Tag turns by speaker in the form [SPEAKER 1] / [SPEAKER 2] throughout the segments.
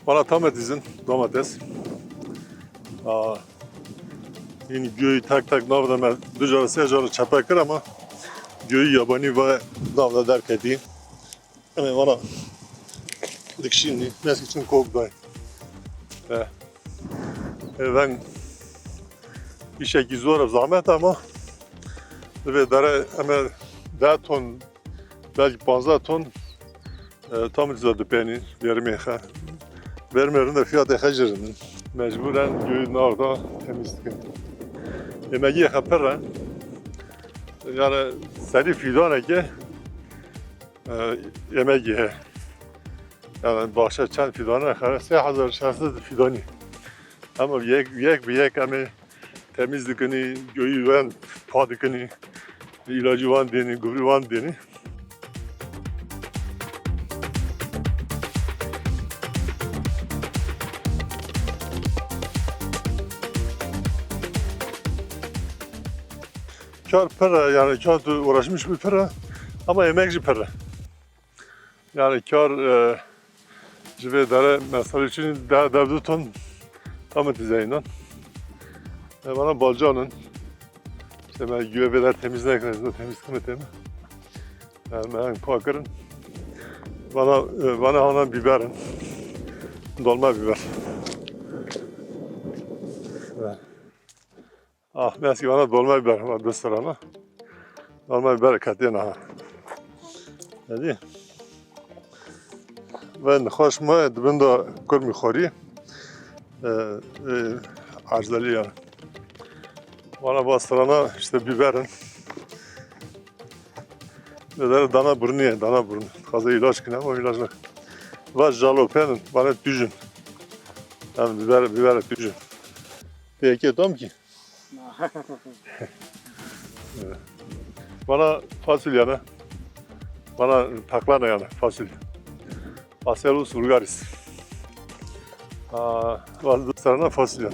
[SPEAKER 1] Bana tam etizin domates. Yine göğü tak navda ducara sejarı çapakır ama göğü yabani ve navda derk edeyim. Yani bana dikşini mesk için kokday. Ben bir şekilde zor zahmet ama ve dara ama 10 ton belki 15 ton tam izladı beni vermeye. Vermeyerin de fiyatı hacırının. Mecburen göğün orada temizlik. Emeği yapar. Yani seri fidan ki emeği. Yani bahçe çend fidanı kadar 3000 şahsı fidani. Ama yek ama temizlikini, göğü van, padikini, ilacı van deni, gübre van deni. Kar para yani kar uğraşmış bir para ama emekçi para. Yani kar cive dara mesela için devdu ton tam dizayından. Bana balcanın işte ben güvebeler temizlemek lazım temizlik mi? Yani ben pakarın bana ona biberin dolma biber. Ah meski bana dolma biber var dostlarına. Dolma biber katiyen ha. Hadi. Ben hoşuma dibinde kurmi khori. Arzali yani. Bana bastırana işte biberin. Ve dana burnu, dana burnu. Kaza ilaç kine ama ilaçla. Ve jalopenin bana tücün. Yani biber tücün. Peki tam ki. Bana fasulye ne? Bana taklana yani fasulye. Aselus vulgaris. Vazdıklarına fasulye.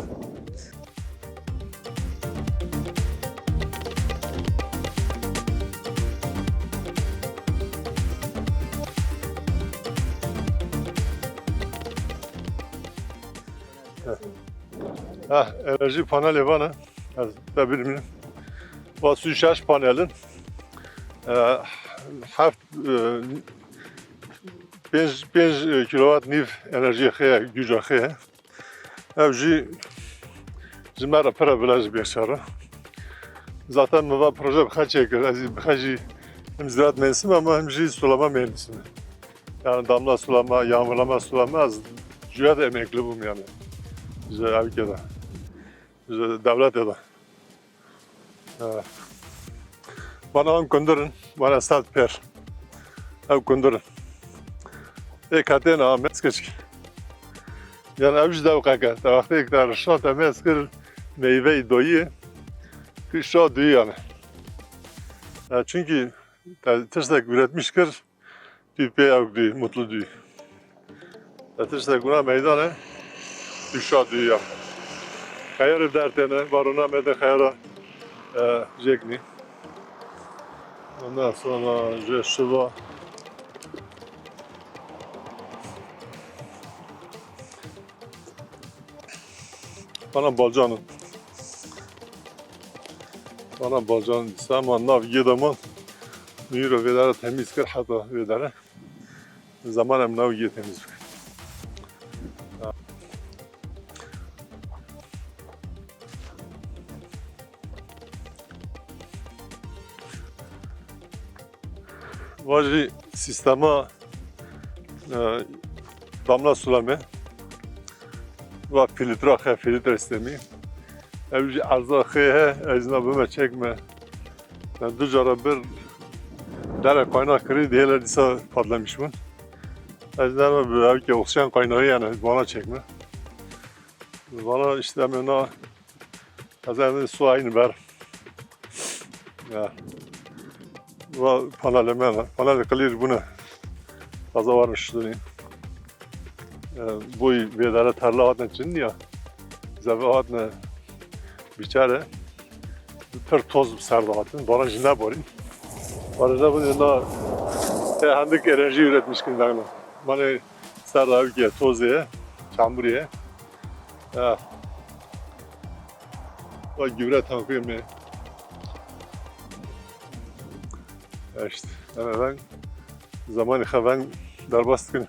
[SPEAKER 1] Enerji paneli var ne? Tabii mi? Bu süşaş panelin hafta 5 kilowatt niv enerji xeye gücü xeye. Evci zimara para bilaj beşara. Zaten meva proje bixaçekir. Az bixaçi hem ziraat mühendisiyim ama hem sulama mühendisiyim. Yani damla sulama, yağmurlama sulama az cüya da emekli bum yani. Bize evkede. Bize devlet eda. Bana on kundurun, bana sat per. Ev kundurun. Katena meskeçki. Yani evci de ukaka. Vakti ektar şanta meskir meyve doyu. Kışa doyu yani. Çünkü tırsak üretmişkir. Tüpe ev doyu, mutlu doyu. Tırsak buna meydana kışa doyu yani. Kayarı dertene, varuna mede kayara jekni. Ondan sonra jeşiva. Bana balcanın. Bana balcanın ama nav yedaman. Nuyru vedara temiz kır hatta vedara. Zaman hem nav ye temiz kır. Vajri sistema damla sulama ve filtre sistemi. Evci arza xeye ezna bime çekme. Ben ducara bir dere kaynak kırı diyeler disa patlamış mı? Ezna bir evki oksijen kaynağı yani bana çekme. Bana işte emina kazanın su aynı ver. Ya. Ve panel kılir buna. Fazla varmış döneyim. Bu vedara tarla hatne çindi ya. Zeve hatne biçare. Tır toz sardı hatne. Barajı ne borin. Barajda bu yana handik enerji üretmiş kindağına. Bana sardı avkiye toz diye. تعمریه و گوره تانکوی می işte ben zamanı ben درباست کنیم